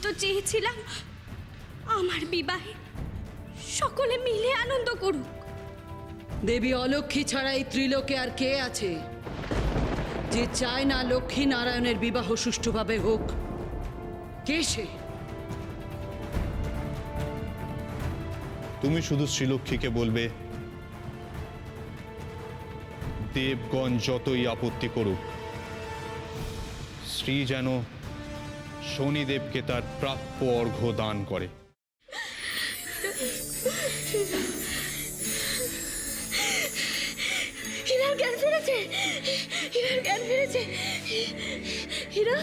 তো চেয়েছিলাম আমার বিবাহে সকলে মিলে আনন্দ করুক। দেবী অলক্ষ্মী ছাড়া এই ত্রিলোকে আর কে আছে যে চায় না লক্ষ্মী নারায়ণের বিবাহ সুষ্ঠুভাবে হোক? কে সে? তুমি শুধু শ্রীলক্ষ্মীকে বলবে, দেবগণ যতই আপত্তি করুক, শ্রী যেন শনিদেবকে তার প্রাপ্য অর্ঘ্য দান করে। হীরার জ্ঞান ফিরেছে, হীরার জ্ঞান ফিরেছে। হীরা,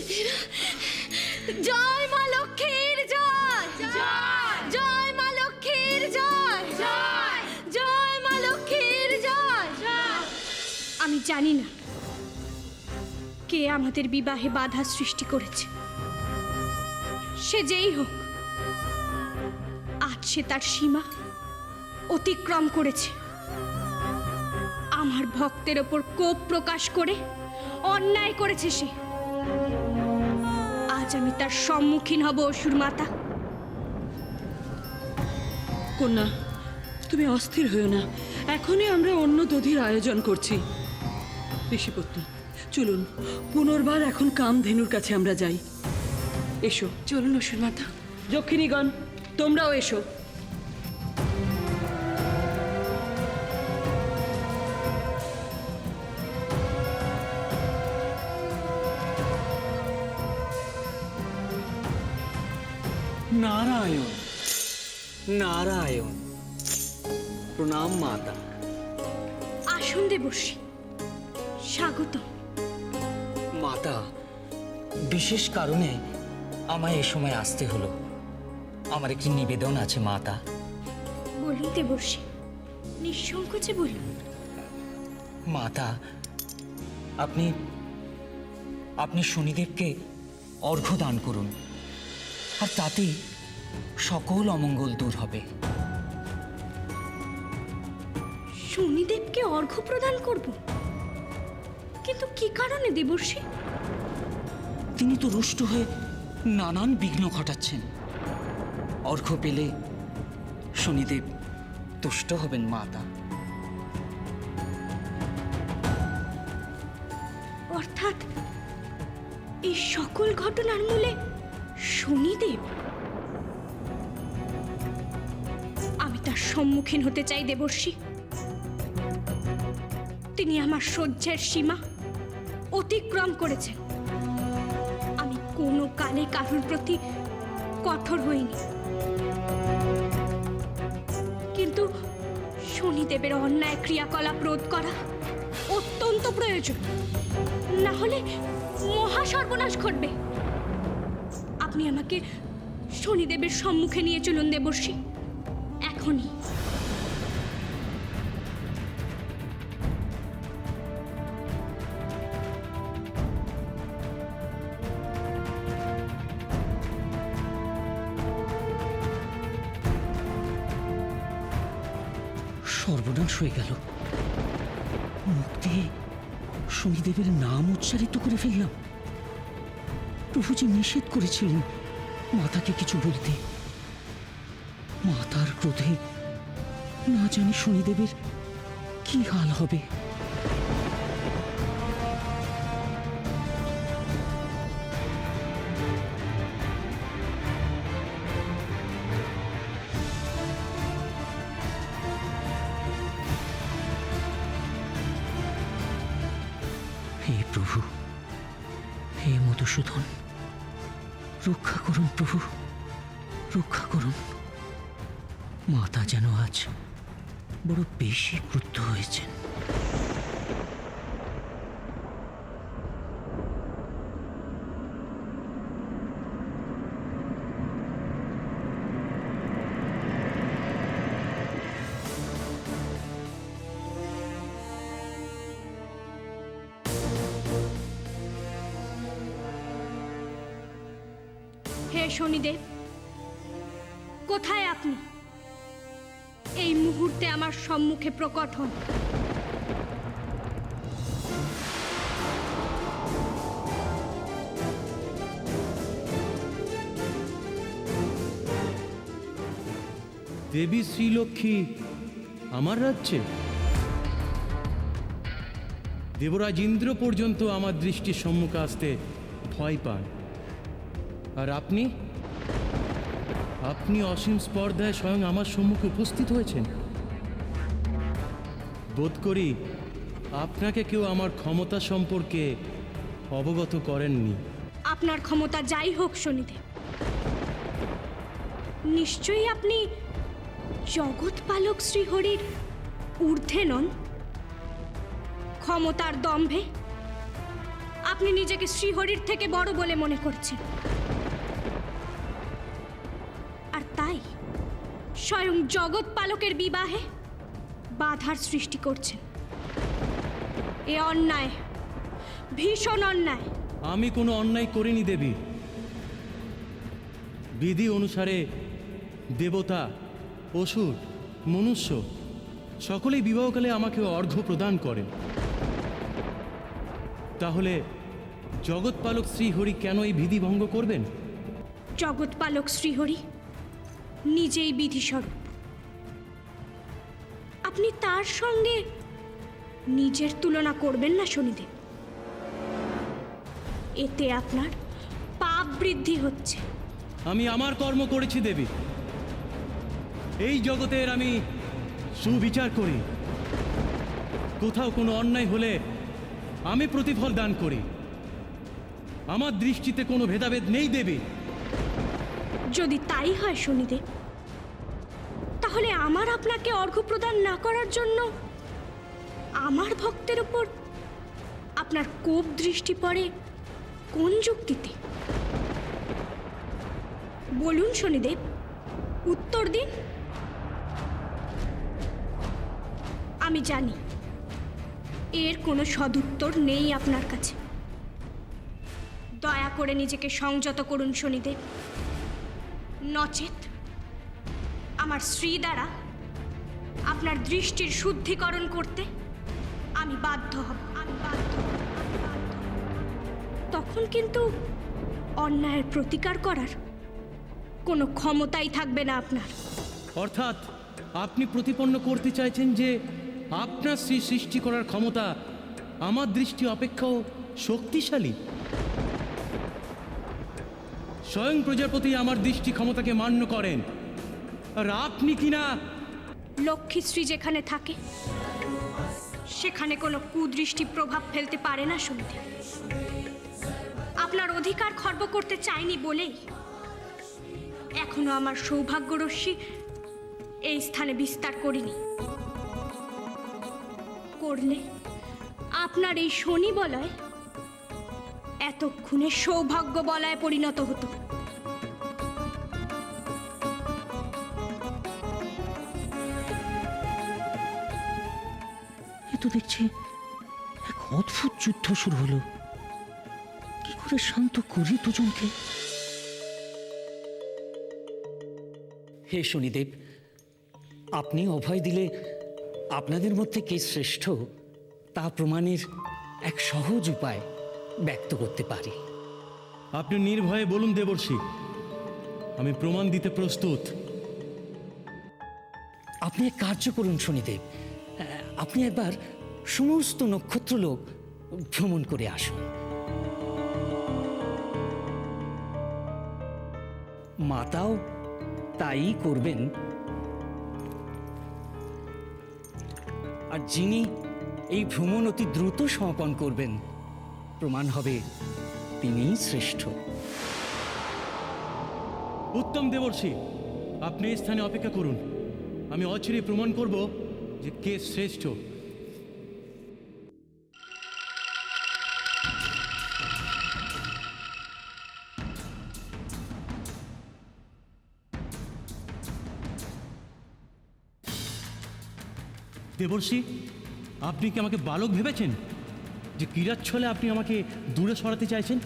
হীরা, জয় মা লক্ষ্মীর জয়, জয় মা লক্ষ্মীর জয়, জয় মা লক্ষ্মীর জয়। আমি জানি না কে আমাদের বিবাহে বাধা সৃষ্টি করেছে, সে যেই হোক, আজ সে তার সীমা অতিক্রম করেছে। আমার ভক্তের ওপর কোপ প্রকাশ করে অন্যায় করেছে সে। আজ আমি তার সম্মুখীন হব অসুর মাতা। কন্যা, তুমি অস্থির হয়েও না, এখনই আমরা অন্য দধির আয়োজন করছি। ঋষিপত্নী, চলুন পুনর্বার এখন কামধেনুর কাছে আমরা যাই। এসো। চলুন অসুর মাতা। যক্ষিণীগণ, তোমরাও এসো। নারায়ণ নারায়ণ, প্রণাম মাতা। আসুন দেবর্ষি, স্বাগত। মাতা, বিশেষ কারণে আমায় এ সময় আসতে হলো। আমার একটি নিবেদন আছে মাতা। বলুন দেবর্ষি, নিঃসংকোচে বলুন। মাতা, আপনি আপনি শনিদেবকে অর্ঘ্য দান করুন, আর তাতে সকল অমঙ্গল দূর হবে। শনিদেবকে অর্ঘ্য প্রদান করব? কিন্তু কি কারণে দেবর্ষি? তিনি তো রুষ্ট হয়ে নানান বিঘ্ন ঘটাচ্ছেন। অর্ঘ্য পেলে শনিদেব তুষ্ট হবেন মাতা। অর্থাৎ এই সকল ঘটনার মূলে শনিদেব? আমি তার সম্মুখীন হতে চাই দেবর্ষি। তিনি আমার সহ্যের সীমা অতিক্রম করেছেন। আমি কোনো কালে কারোর প্রতি কঠোর হইনি, কিন্তু শনিদেবের অন্যায় ক্রিয়াকলাপ রোধ করা অত্যন্ত প্রয়োজন, না হলে মহা সর্বনাশ ঘটবে। আপনি আমাকে শনিদেবের সম্মুখে নিয়ে চলুন দেবর্ষি, এখনই। সর্বনাশ হয়ে গেল। মুখ দিয়ে শনিদেবের নাম উচ্চারিত করে ফেললাম। প্রভু যে নিষেধ করেছিলেন মাতাকে কিছু বলতে। মাতার ক্রোধে না জানি শনিদেবের কি হাল হবে। হে প্রভু, হে মধুসূদন, রক্ষা করুন প্রভু, রক্ষা করুন। মাতা যেন আজ বড় বেশি ক্রুদ্ধ হয়েছেন। হে শনিদেব, কোথায় আপনি? এই মুহূর্তে আমার সম্মুখে প্রকট হন। দেবী শ্রীলক্ষ্মী আমার রাজ্যে? দেবরাজ ইন্দ্র পর্যন্ত আমার দৃষ্টির সম্মুখে আসতে ভয় পান, আর আপনি আপনি অসীম স্পর্ধায় স্বয়ং আমার সম্মুখে উপস্থিত হয়েছেন। বোধ করি আপনাকে কেউ আমার ক্ষমতা সম্পর্কে অবগত করেননি। আপনার ক্ষমতা যাই হোক শনিদেব, নিশ্চয়ই আপনি জগৎপালক শ্রীহরির ঊর্ধ্বে নন। ক্ষমতার দম্ভে আপনি নিজেকে শ্রীহরির থেকে বড় বলে মনে করছেন, আর তাই স্বয়ং জগৎপালকের বিবাহে বাধার সৃষ্টি করছেন। এ অন্যায়, ভীষণ অন্যায়। আমি কোনো অন্যায় করিনি দেবী। বিধি অনুসারে দেবতা, অসুর, মনুষ্য সকলেই বিবাহকালে আমাকে অর্ঘ্য প্রদান করেন। তাহলে জগৎপালক শ্রীহরি কেন এই বিধি ভঙ্গ করবেন? জগৎপালক শ্রীহরি নিজেই বিধিস্বরূপ। আপনি তার সঙ্গে নিজের তুলনা করবেন না শনিদেব। এতে আপনার পাপ বৃদ্ধি হচ্ছে। আমি আমার কর্ম করেছি দেবী। এই জগতের আমি সুবিচার করি। কোথাও কোনো অন্যায় হলে আমি প্রতিফল দান করি। আমার দৃষ্টিতে কোনো ভেদাভেদ নেই দেবী। যদি তাই হয় শনিদেব, তাহলে আমার আপনাকে অর্ঘ্য প্রদান না করার জন্য আমার ভক্তের উপর আপনার কোপ দৃষ্টি পড়ে কোন যুক্তিতে? বলুন শনিদেব, উত্তর দিন। আমি জানি এর কোনো সদুত্তর নেই আপনার কাছে। দয়া করে নিজেকে সংযত করুন শনিদেব, নচেত আমার স্ত্রী দ্বারা আপনার দৃষ্টির শুদ্ধিকরণ করতে আমি বাধ্য হব। তখন কিন্তু অন্যায়ের প্রতিকার করার কোনো ক্ষমতাই থাকবে না আপনার। অর্থাৎ আপনি প্রতিপন্ন করতে চাইছেন যে আপনার সৃষ্টি করার ক্ষমতা আমার দৃষ্টি অপেক্ষাও শক্তিশালী। স্বয়ং প্রজাপতি আমার দৃষ্টি ক্ষমতাকে মান্য করেন, আর আপনি কিনা লক্ষ্মীশ্রী যেখানে থাকে সেখানে কোনো কুদৃষ্টি প্রভাব ফেলতে পারে না শনিদেব। আপনার অধিকার খর্ব করতে চাইনি বলেই এখনো আমার সৌভাগ্য রশ্মি এই স্থানে বিস্তার করিনি। করলে আপনার এই শনি বলয় এতক্ষণে সৌভাগ্য বলয়ে পরিণত হতো। এ তো দেখছি এক অদ্ভুত যুদ্ধ শুরু হলো। কি করে শান্ত করি দুজনকে? হে শনিদেব, আপনি অভয় দিলে আপনাদের মধ্যে কে শ্রেষ্ঠ তা প্রমাণের এক সহজ উপায় ব্যক্ত করতে পারি। আপনি নির্ভয়ে বলুন দেবর্ষি, আমি প্রমাণ দিতে প্রস্তুত। আপনি এক কার্য করুন শনিদেব, আপনি একবার সমস্ত নক্ষত্রলোক ভ্রমণ করে আসুন। মাতাও তাই করবেন, আর যিনি এই ভ্রমণ অতি দ্রুত সমাপন করবেন প্রমাণ হবে তিনিই শ্রেষ্ঠ। উত্তম দেবর্ষি, আপনি এই স্থানে অপেক্ষা করুন। আমি অচিরে প্রমাণ করব যে কে শ্রেষ্ঠ। দেবর্ষি, আপনি কি আমাকে বালক ভেবেছেন যে ক্রীড়াচ্ছলে আপনি আমাকে দূরে সরাতে চাইছেন?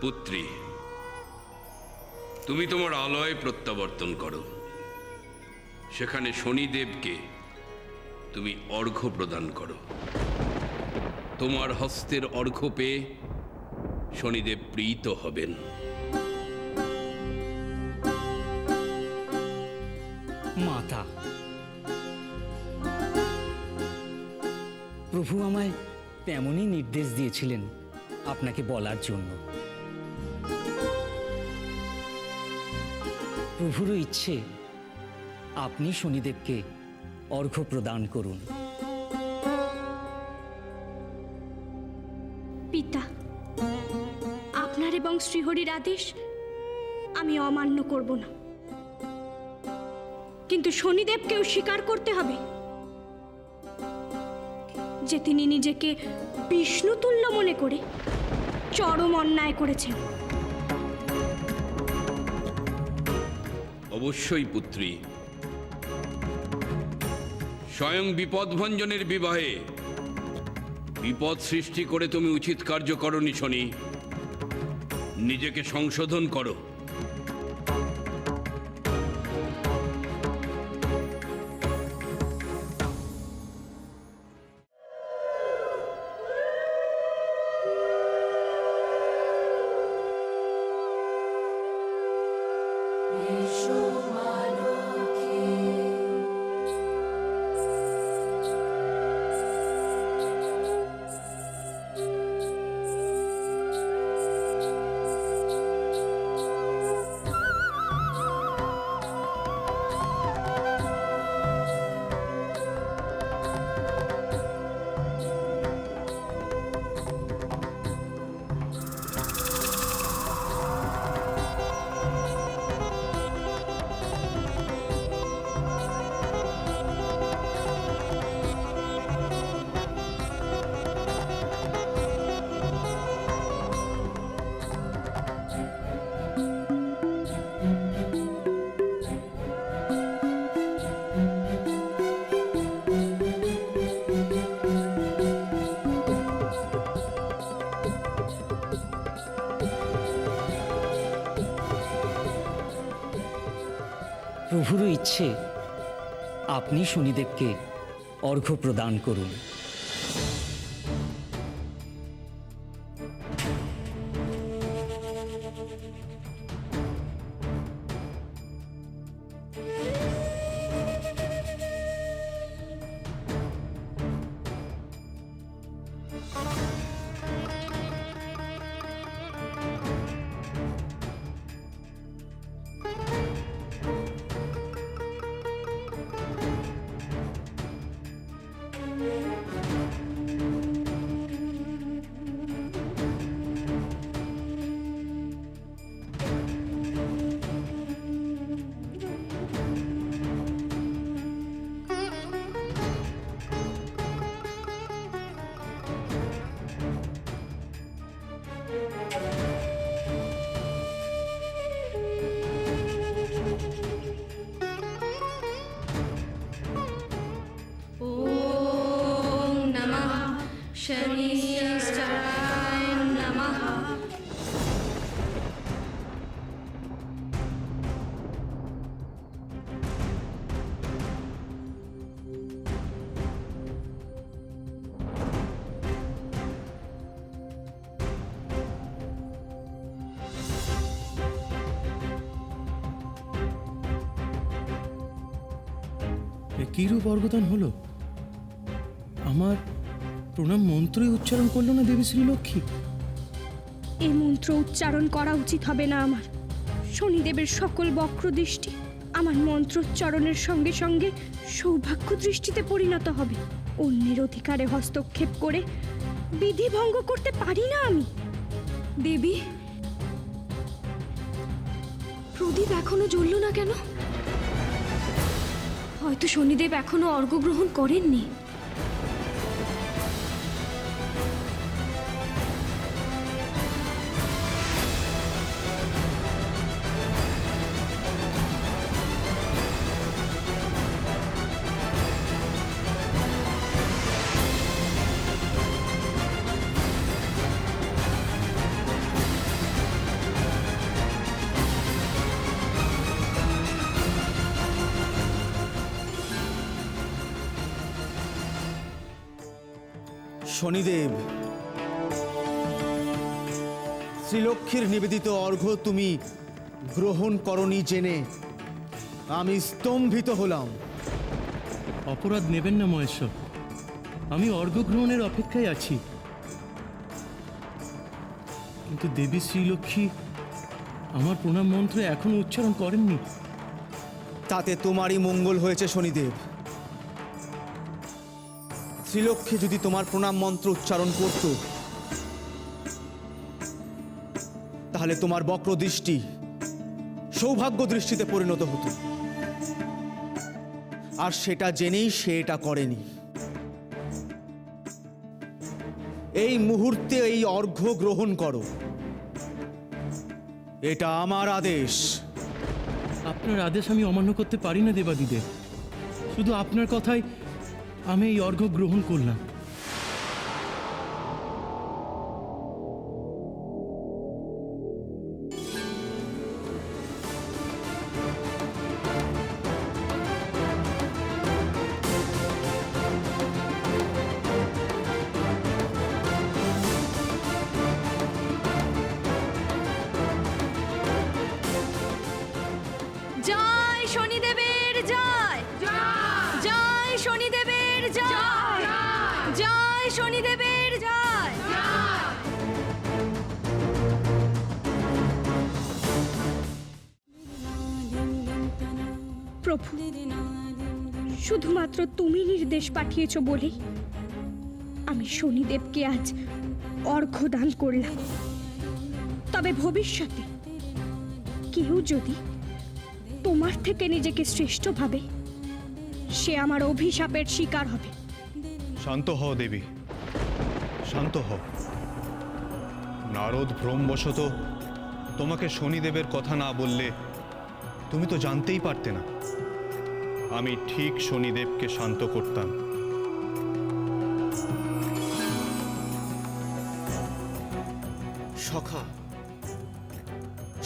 পুত্রী, তুমি তোমার আলয় প্রত্যাবর্তন করো। সেখানে শনিদেবকে তুমি অর্ঘ্য প্রদান করো। তোমার হস্তের অর্ঘ্য পেয়ে শনিদেব প্রীত হবেন। মাতা, প্রভু আমায় তেমনই নির্দেশ দিয়েছিলেন আপনাকে বলার জন্য। প্রভুরও ইচ্ছে আপনি শনিদেবকে অর্ঘ্য প্রদান করুন। পিতা, আপনার এবং শ্রীহরির আদেশ আমি অমান্য করব না, কিন্তু শনিদেবকেও স্বীকার করতে হবে যে তিনি নিজেকে বিষ্ণুতুল্য মনে করে চরম অন্যায় করেছেন। অবশ্যই পুত্রী, স্বয়ং বিপদভঞ্জনের বিবাহে বিপদ সৃষ্টি করে তুমি উচিত কার্য করনি শনি। নিজেকে সংশোধন করো। প্রভুরও ইচ্ছে আপনি শনিদেবকে অর্ঘ্য প্রদান করুন। ওম নমঃ শনিশ্চরায় নমঃ। এ কিরূপ অর্ঘদান হলো? আমার প্রণাম মন্ত্রই উচ্চারণ করলো না দেবী শ্রীলক্ষ্মী। এই মন্ত্র উচ্চারণ করা উচিত হবে না আমার। শনিদেবের সকল বক্র দৃষ্টি আমার মন্ত্রোচ্চারণের সঙ্গে সঙ্গে সৌভাগ্য দৃষ্টিতে পরিণত হবে। অন্যের অধিকারে হস্তক্ষেপ করে বিধি ভঙ্গ করতে পারি না আমি। দেবী, প্রদীপ এখনো জ্বলল না কেন? হয়তো শনিদেব এখনো অর্ঘ্য গ্রহণ করেননি। শনিদেব, শ্রীলক্ষ্মীর নিবেদিত অর্ঘ্য তুমি গ্রহণ করনি জেনে আমি স্তম্ভিত হলাম। অপরাধ নেবেন না মহেশ্বর, আমি অর্ঘ্য গ্রহণের অপেক্ষায় আছি। কিন্তু দেবী শ্রীলক্ষ্মী আমার প্রণাম মন্ত্র এখনো উচ্চারণ করেননি। তাতে তোমারই মঙ্গল হয়েছে শনিদেব। শ্রীলক্ষ্মী যদি তোমার প্রণাম মন্ত্র উচ্চারণ করত, তাহলে তোমার বক্র দৃষ্টি সৌভাগ্য দৃষ্টিতে পরিণত হতো, আর সেটা জেনেই সে এটা করেনি। এই মুহূর্তে এই অর্ঘ্য গ্রহণ করো, এটা আমার আদেশ। আপনার আদেশ আমি অমান্য করতে পারি না দেবাদিদেব। শুধু আপনার কথাই আমি এই অর্ঘ্য গ্রহণ করলাম। জয় শনিদেবের জয়, জয় শনিদেবের জয়, জয় শনিদেবের জয়। প্রভু, শুধুমাত্র তুমি নির্দেশ পাঠিয়েছ বলেই আমি শনিদেবকে আজ অর্ঘ্য দান করলাম। তবে ভবিষ্যতে কেউ যদি তোমার থেকে নিজেকে শ্রেষ্ঠ ভাবে, সে আমার অভিশাপের শিকার হবে। শান্ত হও দেবী, শান্ত হও। নারদ ভ্রমবশত তোমাকে শনিদেবের কথা না বললে তুমি তো জানতেই পারতে না। আমি ঠিক শনিদেবকে শান্ত করতাম। সখা,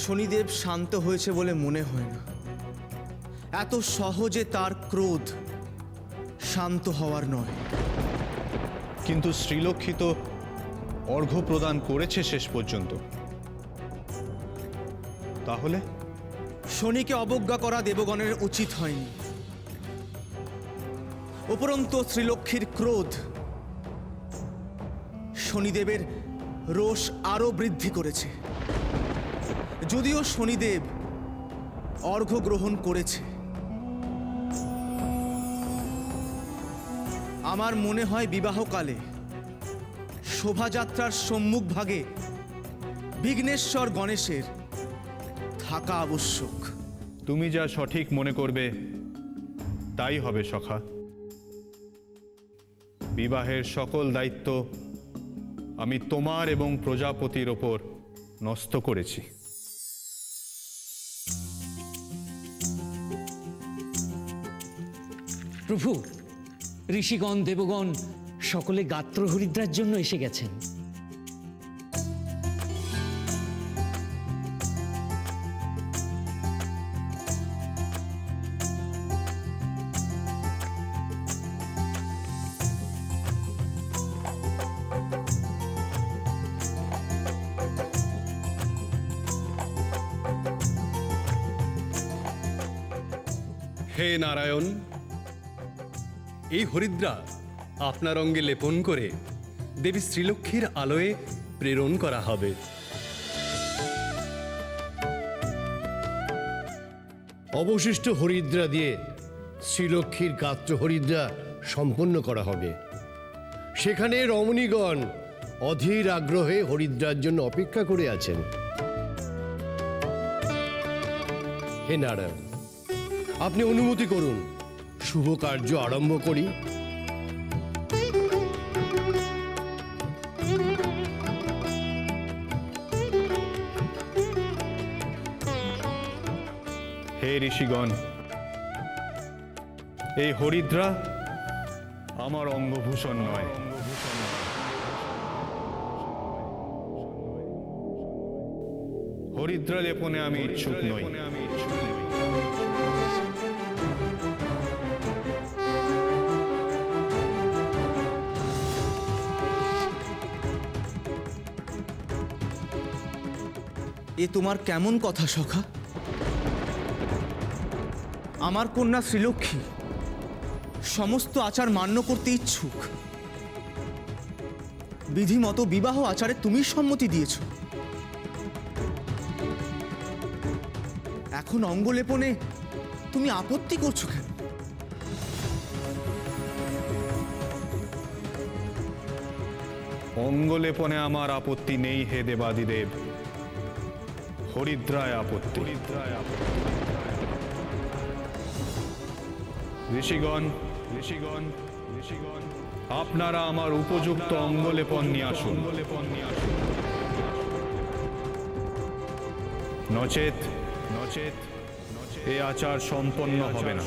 শনিদেব শান্ত হয়েছে বলে মনে হয় না। এত সহজে তার ক্রোধ শান্ত হওয়ার নয়। কিন্তু শ্রীলক্ষ্মী তো অর্ঘ্য প্রদান করেছে শেষ পর্যন্ত। তাহলে শনিকে অবজ্ঞা করা দেবগণের উচিত হয়নি। উপরন্তু শ্রীলক্ষ্মীর ক্রোধ শনিদেবের রোষ আরো বৃদ্ধি করেছে। যদিও শনিদেব অর্ঘ্য গ্রহণ করেছে, আমার মনে হয় বিবাহকালে শোভাযাত্রার সম্মুখ ভাগে বিঘ্নেশ্বর গণেশের থাকা আবশ্যক। তুমি যা সঠিক মনে করবে তাই হবে সখা। বিবাহের সকল দায়িত্ব আমি তোমার এবং প্রজাপতির ওপর ন্যস্ত করেছি। প্রভু, ঋষিগণ দেবগণ সকলে গাত্র হরিদ্রার জন্য এসে গেছেন। হে নারায়ণ, এই হরিদ্রা আপনার অঙ্গে লেপন করে দেবী শ্রীলক্ষ্মীর আলোয় প্রেরণ করা হবে। অবশিষ্ট হরিদ্রা দিয়ে শ্রীলক্ষ্মীর গাত্র হরিদ্রা সম্পন্ন করা হবে। সেখানে রমণীগণ অধীর আগ্রহে হরিদ্রার জন্য অপেক্ষা করে আছেন। হে নারায়ণ, আপনি অনুমতি করুন, শুভ কার্য আরম্ভ করি। হে ঋষিগণ, এই হরিদ্রা আমার অঙ্গভূষণ নয়। হরিদ্রা লেপনে আমি ইচ্ছুক নই। এ তোমার কেমন কথা সখা? আমার কন্যা শ্রীলক্ষ্মী সমস্ত আচার মান্য করতে ইচ্ছুক। বিধিমতো বিবাহ আচারে তুমি সম্মতি দিয়েছ, এখন অঙ্গলেপনে তুমি আপত্তি করছো কেন? অঙ্গলেপনে আমার আপত্তি নেই হে দেবাদিদেব, হরিদ্রায় আপত্তি। ঋষিগণ, ঋষিগণ, ঋষিগণ, আপনারা আমার উপযুক্ত অঙ্গলেপন নিয়ে আসুন। নচেত নচেত এ আচার সম্পন্ন হবে না।